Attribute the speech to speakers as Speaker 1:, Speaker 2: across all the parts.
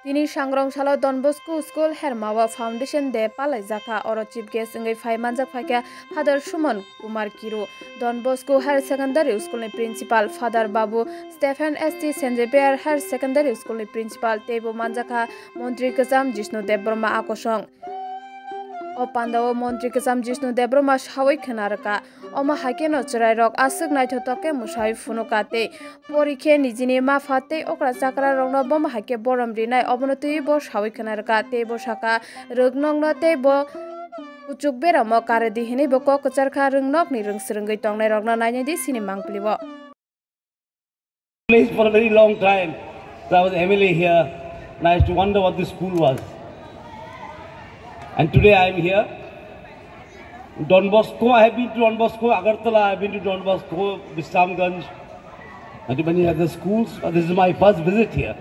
Speaker 1: Tini Shangrongshalo Don Bosco School Herma Foundation de Palaijakha or Chief Guest Ngai Phai Manjak Phaka Father Shuman Kumar Kiru Don Bosco Higher Secondary School ni Principal Father Babu Stephen St. Senjeper Higher Secondary School ni Principal Tebo Manjakha Montri Kazam Jishnu Debroma Akosong O Pandawo Montri Kazam Jishnu Debroma Shawai Khanaraka Oma Hakeno Chrai Rok Asuk Naitotoke Mushai Funukate Porike Nijini Mafate Okra Sakra Rongna Bom Hake Borom Dinai Obonoti Bo Shawai Khanaraka Tebo Shaka Rugnongna Tebo Uchuk Beramo Karedi Hini Boko Kocharkha Rungnok ni Rungsrungai Tongnai Rogna Naini di Sini Mangplibo.
Speaker 2: Place for a very long time. So I was MLA here and I used to wonder what this school was. And today I am here. Don Bosco, I have been to Don Bosco, Agartala, I have been to Don Bosco, Bisramganj, and to many other schools. This is my first visit here.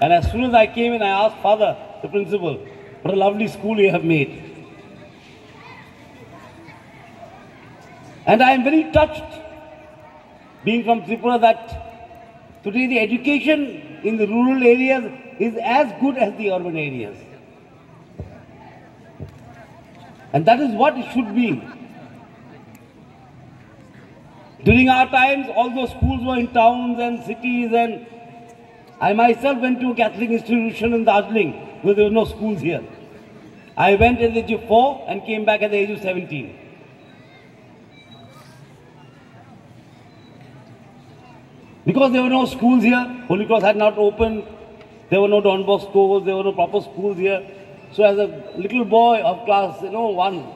Speaker 2: And as soon as I came in, I asked Father, the principal, what a lovely school you have made. And I am very touched, being from Tripura, that today the education in the rural areas is as good as the urban areas. And that is what it should be. During our times, all those schools were in towns and cities, and I myself went to a Catholic institution in Darjeeling where there were no schools here. I went at the age of 4 and came back at the age of 17. Because there were no schools here, Holy Cross had not opened, there were no Don Boscos, there were no proper schools here. So as a little boy of class, 1,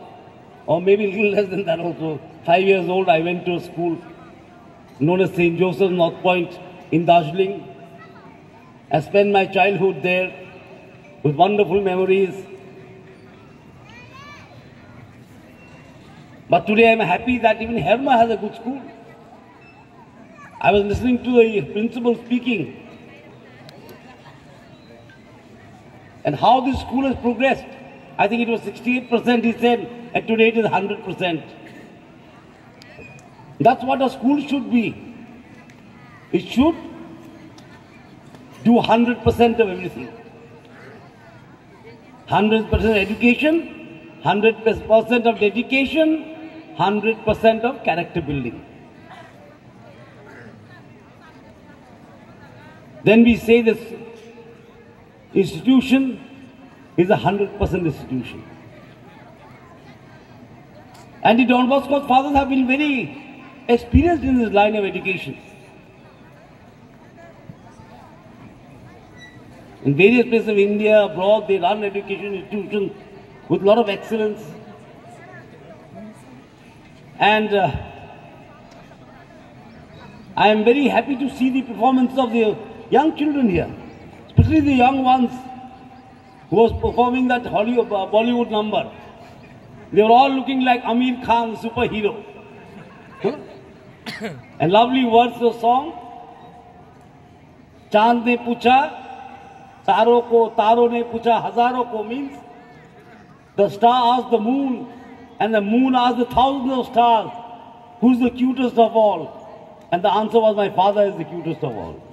Speaker 2: or maybe a little less than that also, 5 years old, I went to a school known as St. Joseph's North Point in Darjeeling. I spent my childhood there with wonderful memories. But today I am happy that even Herma has a good school. I was listening to the principal speaking and how this school has progressed. I think it was 68%, he said, and today it is 100%. That's what a school should be. It should do 100% of everything. 100% education, 100% of dedication, 100% of character building. Then we say this institution is a 100% institution. And the Don Bosco's fathers have been very experienced in this line of education. In various places of India, abroad, they run education institutions with a lot of excellence. And I am very happy to see the performance of the young children here, especially the young ones who was performing that Bollywood number. They were all looking like Amir Khan, superhero. And lovely words of the song. Chand ne pucha, taro ne pucha, hazaro ko means the star asked the moon, and the moon asked the thousands of stars, who's the cutest of all? And the answer was, my father is the cutest of all.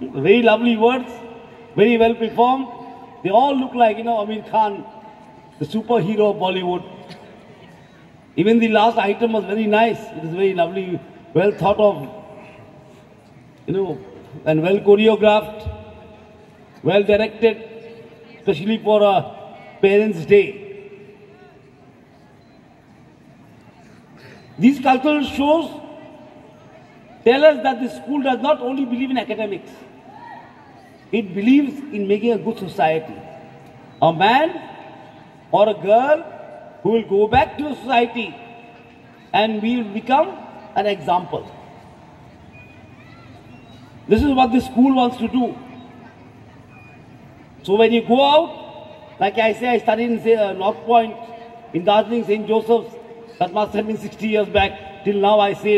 Speaker 2: Very lovely words, very well performed. They all look like, Amir Khan, the superhero of Bollywood. Even the last item was very nice. It is very lovely, well thought of, and well choreographed, well directed, especially for a Parents' Day. These cultural shows tell us that the school does not only believe in academics, it believes in making a good society. A man or a girl who will go back to the society and will become an example. This is what the school wants to do. So when you go out, like I say, I studied in North Point, in Darjeeling, St. Joseph's. That must have been 60 years back. Till now I say